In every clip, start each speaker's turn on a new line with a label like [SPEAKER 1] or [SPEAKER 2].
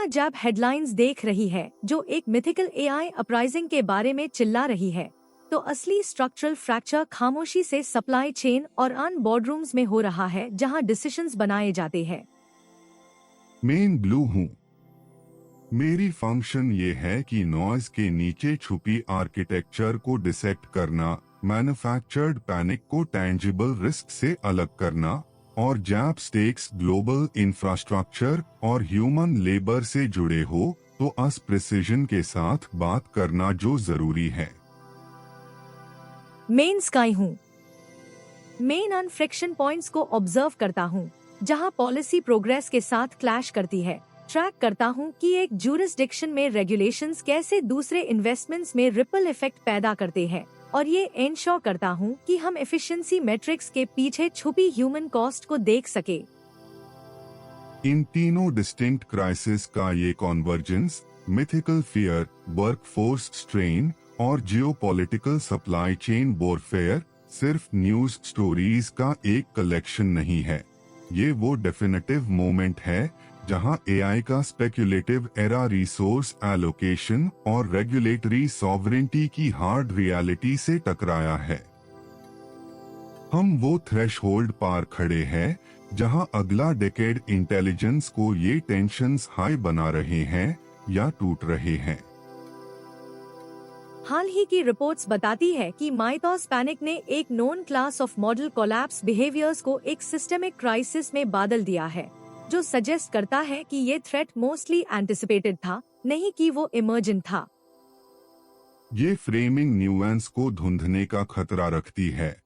[SPEAKER 1] दुनिया जैब हेडलाइंस देख रही है जो एक मिथिकल एआई अपराइजिंग के बारे में चिल्ला रही है, तो असली स्ट्रक्चरल फ्रैक्चर खामोशी से सप्लाई चेन और अन बोर्डरूम्स में हो रहा है जहां डिसीजंस बनाए जाते हैं।
[SPEAKER 2] मेन ब्लू हूँ। मेरी फंक्शन ये है कि नॉइज के नीचे छुपी आर्किटेक्चर को डिसेक्ट करना, मैन्युफैक्चर्ड पैनिक को टैंजिबल रिस्क से अलग करना और जैब स्टेक्स ग्लोबल इंफ्रास्ट्रक्चर और ह्यूमन लेबर से जुड़े हो तो अस प्रिसिजन के साथ बात करना जो जरूरी है।
[SPEAKER 1] मेन स्काई हूँ। मेन अन फ्रिक्शन पॉइंट्स को ऑब्जर्व करता हूँ जहां पॉलिसी प्रोग्रेस के साथ क्लैश करती है। ट्रैक करता हूं कि एक जुरिस्डिक्शन में रेगुलेशंस कैसे दूसरे इन्वेस्टमेंट्स में रिपल इफेक्ट पैदा करते हैं, और ये इंश्योर करता हूं कि हम एफिशिएंसी मैट्रिक्स के पीछे छुपी ह्यूमन कॉस्ट को देख सके।
[SPEAKER 2] इन तीनों डिस्टिंक्ट क्राइसिस का ये convergence, mythical fear, workforce strain और जियोपॉलिटिकल सप्लाई चेन वॉरफेयर, सिर्फ न्यूज स्टोरीज का एक कलेक्शन नहीं है। ये वो डेफिनेटिव मोमेंट है जहां एआई का स्पेक्युलेटिव एरा रिसोर्स एलोकेशन और रेगुलेटरी सॉवरेंटी की हार्ड रियलिटी से टकराया है। हम वो थ्रेशहोल्ड पार खड़े हैं जहां अगला डेकेड इंटेलिजेंस को ये टेंशन्स हाई बना रहे हैं या टूट रहे हैं।
[SPEAKER 1] हाल ही की रिपोर्ट्स बताती है कि माइथोस पैनिक ने एक known class of model collapse behaviours को एक सिस्टेमिक क्राइसिस में बदल दिया है, जो सजेस्ट करता है कि ये थ्रेट मोस्टली एंटिसिपेटेड था, नहीं कि वो इमर्जेंट था।
[SPEAKER 2] ये फ्रेमिंग न्यूएंस को धुंधने का खतरा रखती है।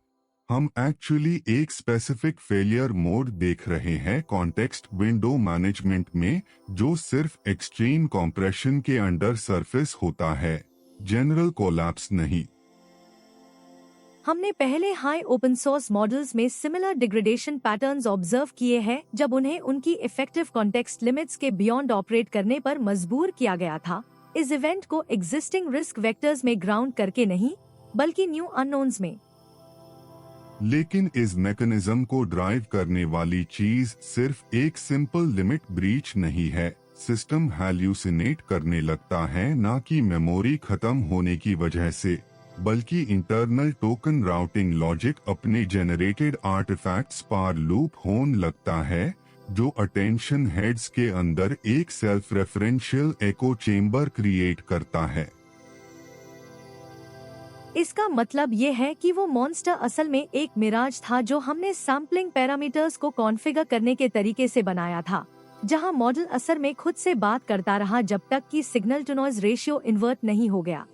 [SPEAKER 2] हम एक्चुअली एक स्पेसिफिक फेलियर मोड देख रहे हैं कॉन्टेक्स्ट विंडो मैनेजमेंट में, जो सिर्फ एक्सट्रीम कॉम्प्रेशन के अंडर सरफेस होता है, जनरल कोलैप्स नहीं।
[SPEAKER 1] हमने पहले हाई ओपन सोर्स मॉडल्स में सिमिलर डिग्रेडेशन पैटर्न्स ऑब्जर्व किए हैं जब उन्हें उनकी इफेक्टिव कॉन्टेक्स्ट लिमिट्स के बियॉन्ड ऑपरेट करने पर मजबूर किया गया था, इस इवेंट को एग्जिस्टिंग रिस्क वेक्टर्स में ग्राउंड करके नहीं, बल्कि न्यू अननोन्स में।
[SPEAKER 2] लेकिन इस मैकेनिज्म को ड्राइव करने वाली चीज सिर्फ एक सिंपल लिमिट ब्रीच नहीं है। सिस्टम हैल्यूसिनेट करने लगता है, ना कि मेमोरी खत्म होने की वजह से, बल्कि इंटरनल टोकन राउटिंग लॉजिक अपने जेनरेटेड आर्टिफैक्ट्स पार लूप होने लगता है, जो अटेंशन हेड्स के अंदर एक सेल्फ रेफरेंशियल एको चेम्बर क्रिएट करता है।
[SPEAKER 1] इसका मतलब ये है कि वो मॉन्स्टर असल में एक मिराज था जो हमने सैम्पलिंग पैरामीटर्स को कॉन्फ़िगर करने के तरीके से बनाया था, जहां मॉडल असर में खुद से बात करता रहा जब तक कि signal to noise ratio invert नहीं हो गया।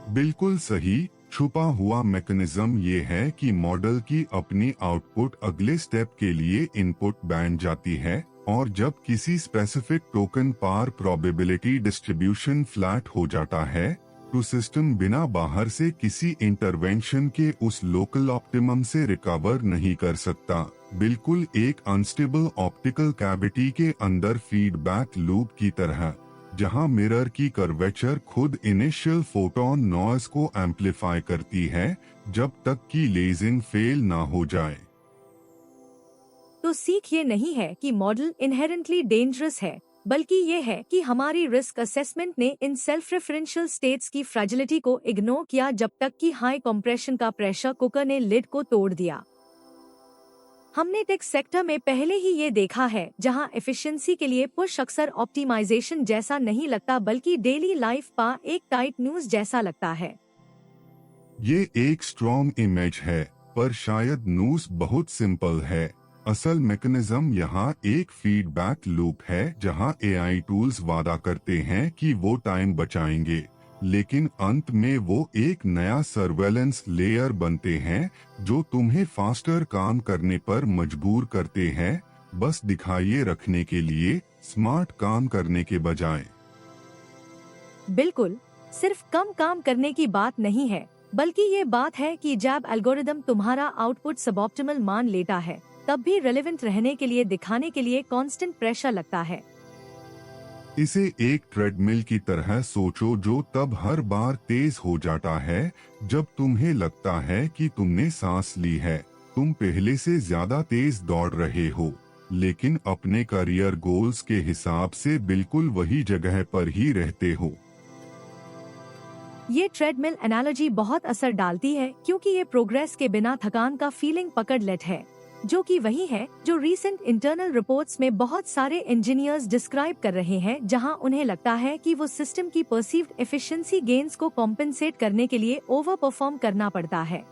[SPEAKER 2] बिल्कुल सही। छुपा हुआ मैकेनिज्म ये है कि मॉडल की अपनी आउटपुट अगले स्टेप के लिए इनपुट बन जाती है, और जब किसी स्पेसिफिक टोकन पार प्रोबेबिलिटी डिस्ट्रीब्यूशन फ्लैट हो जाता है, तो सिस्टम बिना बाहर से किसी इंटरवेंशन के उस लोकल ऑप्टिमम से रिकवर नहीं कर सकता। बिल्कुल एक अनस्टेबल ऑप्टिकल कैविटी के अंदर फीडबैक लूप की तरह, जहां मिरर की कर्वेचर खुद इनिशियल फोटोन नॉइज को एम्पलीफाई करती है जब तक कि लेजिंग फेल ना हो जाए।
[SPEAKER 1] तो सीख ये नहीं है कि मॉडल इनहेरेंटली डेंजरस है, बल्कि ये है कि हमारी रिस्क असेसमेंट ने इन सेल्फ रेफरेंशियल स्टेट्स की फ्रैजिलिटी को इग्नोर किया जब तक कि हाई कंप्रेशन का प्रेशर कुकर ने लिड को तोड़ दिया। हमने टेक सेक्टर में पहले ही ये देखा है, जहां एफिशिएंसी के लिए पुश अक्सर ऑप्टिमाइजेशन जैसा नहीं लगता बल्कि डेली लाइफ पा एक टाइट न्यूज जैसा लगता है।
[SPEAKER 2] ये एक स्ट्रॉन्ग इमेज है, पर शायद न्यूज बहुत सिंपल है। असल मैकेनिज्म यहाँ एक फीडबैक लूप है, जहाँ एआई टूल्स वादा करते हैं कि वो टाइम बचाएंगे, लेकिन अंत में वो एक नया सर्वेलेंस लेयर बनते हैं जो तुम्हें फास्टर काम करने पर मजबूर करते हैं, बस दिखाइए रखने के लिए, स्मार्ट काम करने के बजाय।
[SPEAKER 1] बिल्कुल, सिर्फ कम काम करने की बात नहीं है, बल्कि ये बात है कि जब एल्गोरिदम तुम्हारा आउटपुट सबऑप्टिमल मान लेता है, तब भी रेलेवेंट रहने के लिए दिखाने के लिए कांस्टेंट प्रेशर लगता है।
[SPEAKER 2] इसे एक ट्रेडमिल की तरह सोचो, जो तब हर बार तेज हो जाता है जब तुम्हें लगता है कि तुमने सांस ली है, तुम पहले से ज्यादा तेज दौड़ रहे हो। लेकिन अपने करियर गोल्स के हिसाब से बिल्कुल वही जगह पर ही रहते हो।
[SPEAKER 1] ये ट्रेडमिल एनालॉजी बहुत असर डालती है क्योंकि ये प्रोग्रेस के बिना थकान का फीलिंग पकड़ लेट है, जो कि वही है जो रीसेंट इंटरनल रिपोर्ट्स में बहुत सारे इंजीनियर्स डिस्क्राइब कर रहे हैं, जहां उन्हें लगता है कि वो सिस्टम की परसीव्ड एफिशिएंसी गेन्स को कॉम्पेंसेट करने के लिए ओवर परफॉर्म करना पड़ता है।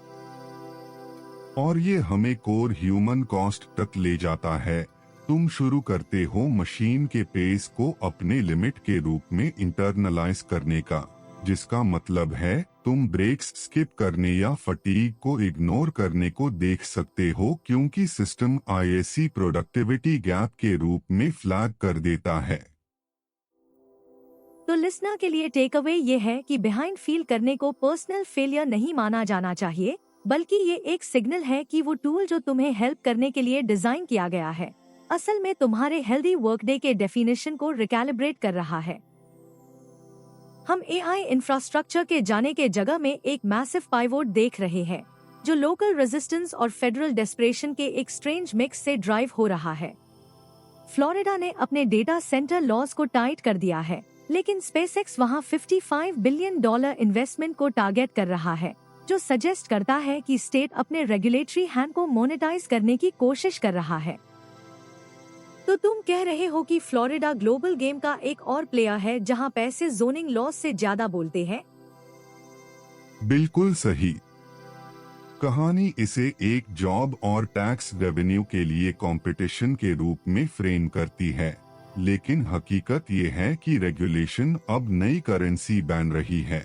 [SPEAKER 2] और ये हमें कोर ह्यूमन कॉस्ट तक ले जाता है। तुम शुरू करते हो मशीन के पेस को अपने लिमिट के रूप में इंटरनलाइज करने का, जिसका मतलब है तुम ब्रेक्स स्किप करने या फटीग को इग्नोर करने को देख सकते हो, क्योंकि सिस्टम आईएससी प्रोडक्टिविटी गैप के रूप में फ्लैग कर देता है।
[SPEAKER 1] तो लिसनर के लिए टेक अवे ये है कि बिहाइंड फील करने को पर्सनल फेलियर नहीं माना जाना चाहिए, बल्कि ये एक सिग्नल है कि वो टूल जो तुम्हें हेल्प करने के लिए डिजाइन किया गया है, असल में तुम्हारे हेल्दी वर्कडे के डेफिनेशन को रिकैलिब्रेट कर रहा है। हम एआई इंफ्रास्ट्रक्चर के जाने के जगह में एक मैसिव पाइवोट देख रहे हैं, जो लोकल रेजिस्टेंस और फेडरल डेस्परेशन के एक स्ट्रेंज मिक्स से ड्राइव हो रहा है। फ्लोरिडा ने अपने डेटा सेंटर लॉज को टाइट कर दिया है, लेकिन स्पेसएक्स वहां $55 बिलियन इन्वेस्टमेंट को टारगेट कर रहा है, जो सजेस्ट करता है कि स्टेट अपने रेगुलेटरी हैंड को मोनेटाइज करने की कोशिश कर रहा है। तो तुम कह रहे हो कि फ्लोरिडा ग्लोबल गेम का एक और प्लेयर है जहां पैसे जोनिंग लॉस से ज्यादा बोलते हैं?
[SPEAKER 2] बिल्कुल सही। कहानी इसे एक जॉब और टैक्स रेवेन्यू के लिए कंपटीशन के रूप में फ्रेम करती है, लेकिन हकीकत ये है कि रेगुलेशन अब नई करेंसी बैन रही है।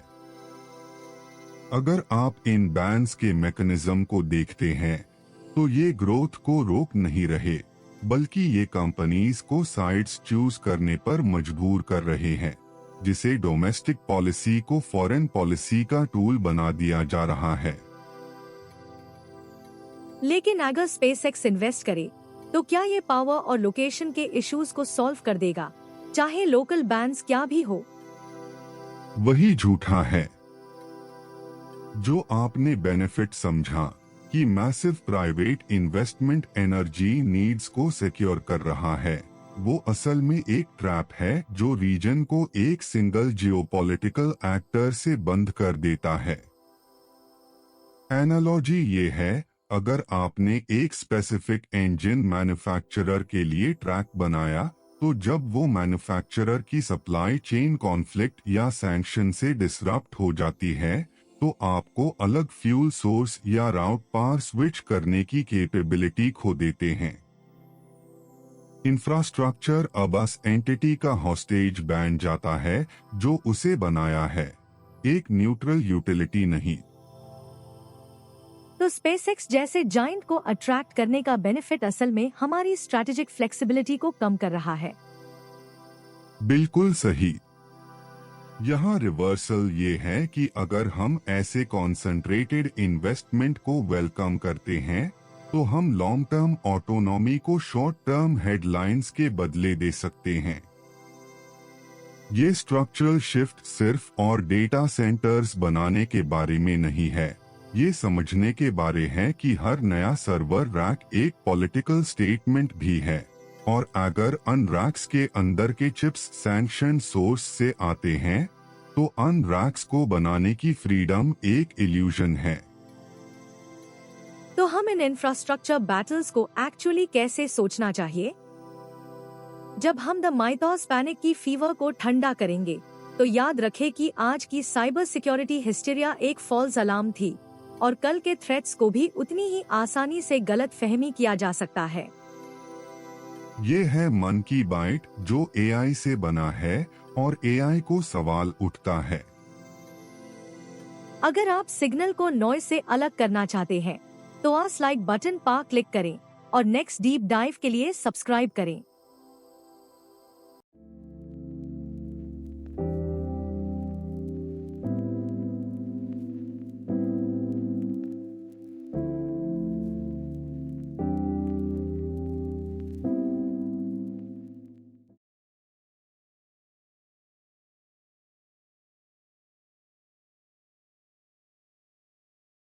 [SPEAKER 2] अगर आप इन बैन्स के मैकेनिज्म को देखते हैं, तो ये ग्रोथ को रोक नहीं रहे, बल्कि ये कंपनीज को साइट्स चूज करने पर मजबूर कर रहे हैं, जिसे डोमेस्टिक पॉलिसी को फॉरेन पॉलिसी का टूल बना दिया जा रहा है।
[SPEAKER 1] लेकिन अगर स्पेसएक्स इन्वेस्ट करे, तो क्या ये पावर और लोकेशन के इश्यूज को सॉल्व कर देगा, चाहे लोकल बैन्स क्या भी हो?
[SPEAKER 2] वही झूठा है। जो आपने बेनिफिट समझा कि massive private investment energy needs को सिक्योर कर रहा है, वो असल में एक ट्रैप है जो रीजन को एक सिंगल जियोपॉलिटिकल एक्टर से बंद कर देता है। एनालॉजी ये है, अगर आपने एक स्पेसिफिक इंजन मैन्युफैक्चरर के लिए ट्रैक बनाया, तो जब वो मैन्युफैक्चरर की सप्लाई चेन कॉन्फ्लिक्ट या सैंक्शन से डिसरप्ट हो जाती है, तो आपको अलग फ्यूल सोर्स या राउट पार स्विच करने की कैपेबिलिटी खो देते हैं। इंफ्रास्ट्रक्चर अब उस एंटिटी का हॉस्टेज बन जाता है जो उसे बनाया है, एक न्यूट्रल यूटिलिटी नहीं।
[SPEAKER 1] तो स्पेसएक्स जैसे जायंट को अट्रैक्ट करने का बेनिफिट असल में हमारी स्ट्रैटेजिक फ्लेक्सिबिलिटी को कम कर रहा है।
[SPEAKER 2] बिल्कुल सही। यहाँ रिवर्सल ये है कि अगर हम ऐसे कॉन्सेंट्रेटेड इन्वेस्टमेंट को वेलकम करते हैं, तो हम लॉन्ग टर्म ऑटोनॉमी को शॉर्ट टर्म हेडलाइंस के बदले दे सकते हैं। ये स्ट्रक्चरल शिफ्ट सिर्फ और डेटा सेंटर्स बनाने के बारे में नहीं है, ये समझने के बारे है कि हर नया सर्वर रैक एक पॉलिटिकल स्टेटमेंट भी है, और अगर अन रैक्स के अंदर के चिप्स सैंक्शन सोर्स से आते हैं, तो अन रैक्स को बनाने की फ्रीडम एक इल्यूजन है।
[SPEAKER 1] तो हम इन इंफ्रास्ट्रक्चर बैटल्स को एक्चुअली कैसे सोचना चाहिए? जब हम द माइथॉस पैनिक की फीवर को ठंडा करेंगे, तो याद रखें कि आज की साइबर सिक्योरिटी हिस्टीरिया एक फॉल्स अलार्म थी, और कल के थ्रेट्स को भी उतनी ही आसानी से गलत फहमी किया जा सकता है।
[SPEAKER 2] ये है मन की बाइट जो एआई से बना है, और एआई को सवाल उठता है।
[SPEAKER 1] अगर आप सिग्नल को नॉइज से अलग करना चाहते हैं, तो आस लाइक बटन पर क्लिक करें और नेक्स्ट डीप डाइव के लिए सब्सक्राइब करें।